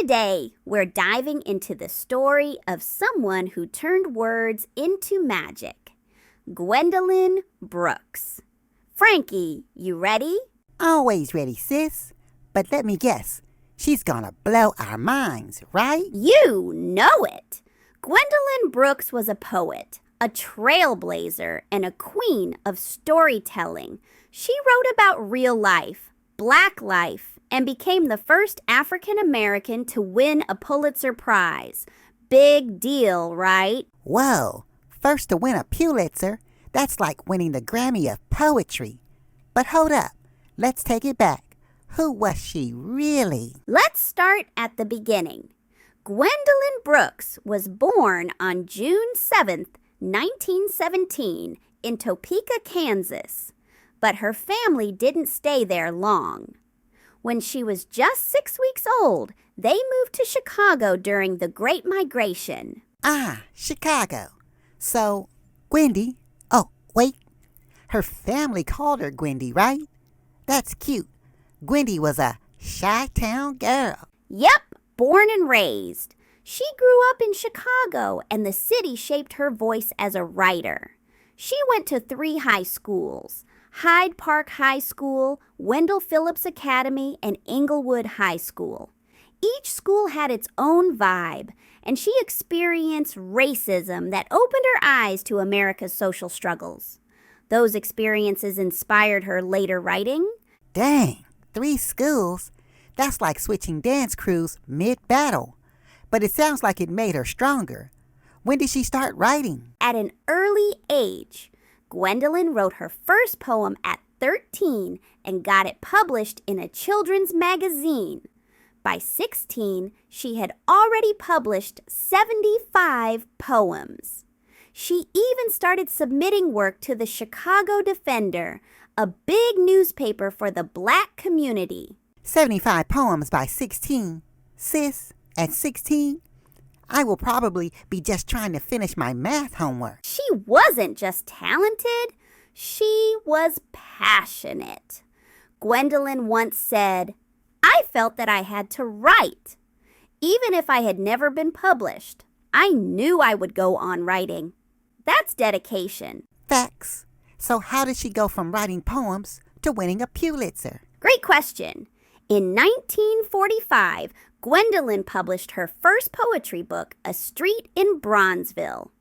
Today, we're diving into the story of someone who turned words into magic. Gwendolyn Brooks. Frankie, you ready? Always ready, sis. But let me guess, she's gonna blow our minds, right? You know it. Gwendolyn Brooks was a poet, a trailblazer, and a queen of storytelling. She wrote about real life, Black life, and became the first African American to win a Pulitzer Prize. Big deal, right? Whoa, first to win a Pulitzer? That's like winning the Grammy of poetry. But hold up, let's take it back. Who was she really? Let's start at the beginning. Gwendolyn Brooks was born on June 7th, 1917, in Topeka, Kansas. But her family didn't stay there long. When she was just 6 weeks old, they moved to Chicago during the Great Migration. Ah, Chicago. So, Gwendy. Oh, wait. Her family called her Gwendy, right? That's cute. Gwendy was a Chi-Town girl. Yep, born and raised. She grew up in Chicago, and the city shaped her voice as a writer. She went to 3 high schools: Hyde Park High School, Wendell Phillips Academy, and Inglewood High School. Each school had its own vibe, and she experienced racism that opened her eyes to America's social struggles. Those experiences inspired her later writing. Dang, 3 schools? That's like switching dance crews mid-battle. But it sounds like it made her stronger. When did she start writing? At an early age. Gwendolyn wrote her first poem at 13 and got it published in a children's magazine. By 16, she had already published 75 poems. She even started submitting work to the Chicago Defender, a big newspaper for the Black community. 75 poems by 16. Sis, at 16, I will probably be just trying to finish my math homework. She wasn't just talented, she was passionate. Gwendolyn once said, "I felt that I had to write. Even if I had never been published, I knew I would go on writing." That's dedication. Facts. So how did she go from writing poems to winning a Pulitzer? Great question. In 1945, Gwendolyn published her first poetry book, A Street in Bronzeville.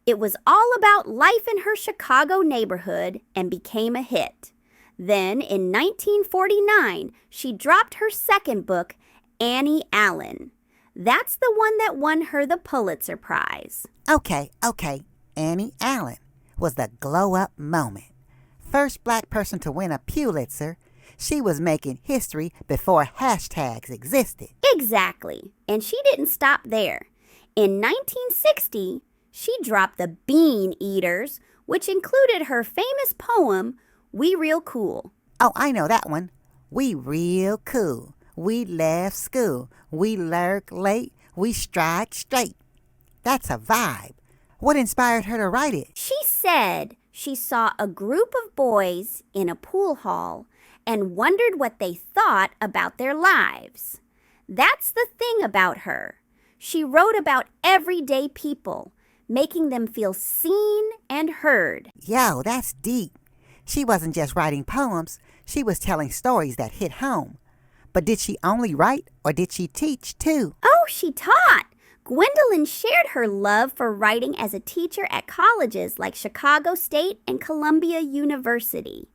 It was all about life in her Chicago neighborhood and became a hit. Then, in 1949, she dropped her second book, Annie Allen. That's the one that won her the Pulitzer Prize. Okay. Annie Allen was the glow-up moment. First Black person to win a Pulitzer. She was making history before hashtags existed. Exactly. And she didn't stop there. In 1960, she dropped The Bean Eaters, which included her famous poem, We Real Cool. Oh, I know that one. We real cool. We left school. We lurk late. We strike straight. That's a vibe. What inspired her to write it? She said she saw a group of boys in a pool hall and wondered what they thought about their lives. That's the thing about her. She wrote about everyday people, making them feel seen and heard. Yo, that's deep. She wasn't just writing poems, she was telling stories that hit home. But did she only write or did she teach too? Oh, she taught. Gwendolyn shared her love for writing as a teacher at colleges like Chicago State and Columbia University.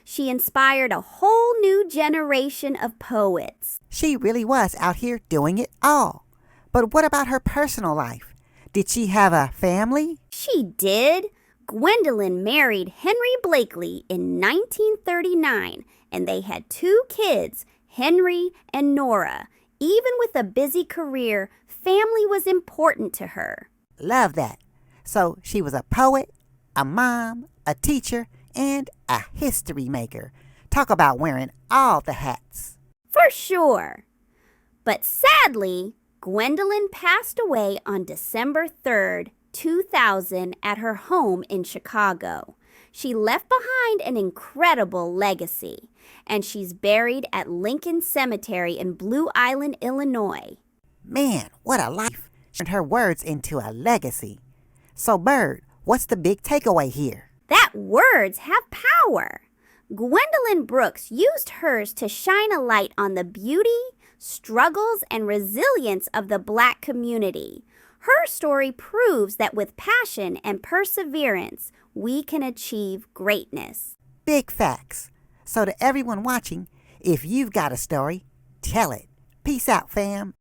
She inspired a whole new generation of poets. She really was out here doing it all. But what about her personal life? Did she have a family? She did. Gwendolyn married Henry Blakely in 1939, and they had 2 kids, Henry and Nora. Even with a busy career, family was important to her. Love that. So she was a poet, a mom, a teacher, and a history maker. Talk about wearing all the hats. For sure. But sadly, Gwendolyn passed away on December 3rd, 2000 at her home in Chicago. She left behind an incredible legacy, and she's buried at Lincoln Cemetery in Blue Island, Illinois. Man, what a life. Turned her words into a legacy. So, Bird, what's the big takeaway here? That words have power. Gwendolyn Brooks used hers to shine a light on the beauty, struggles, and resilience of the Black community. Her story proves that with passion and perseverance, we can achieve greatness. Big facts. So to everyone watching, if you've got a story, tell it. Peace out, fam.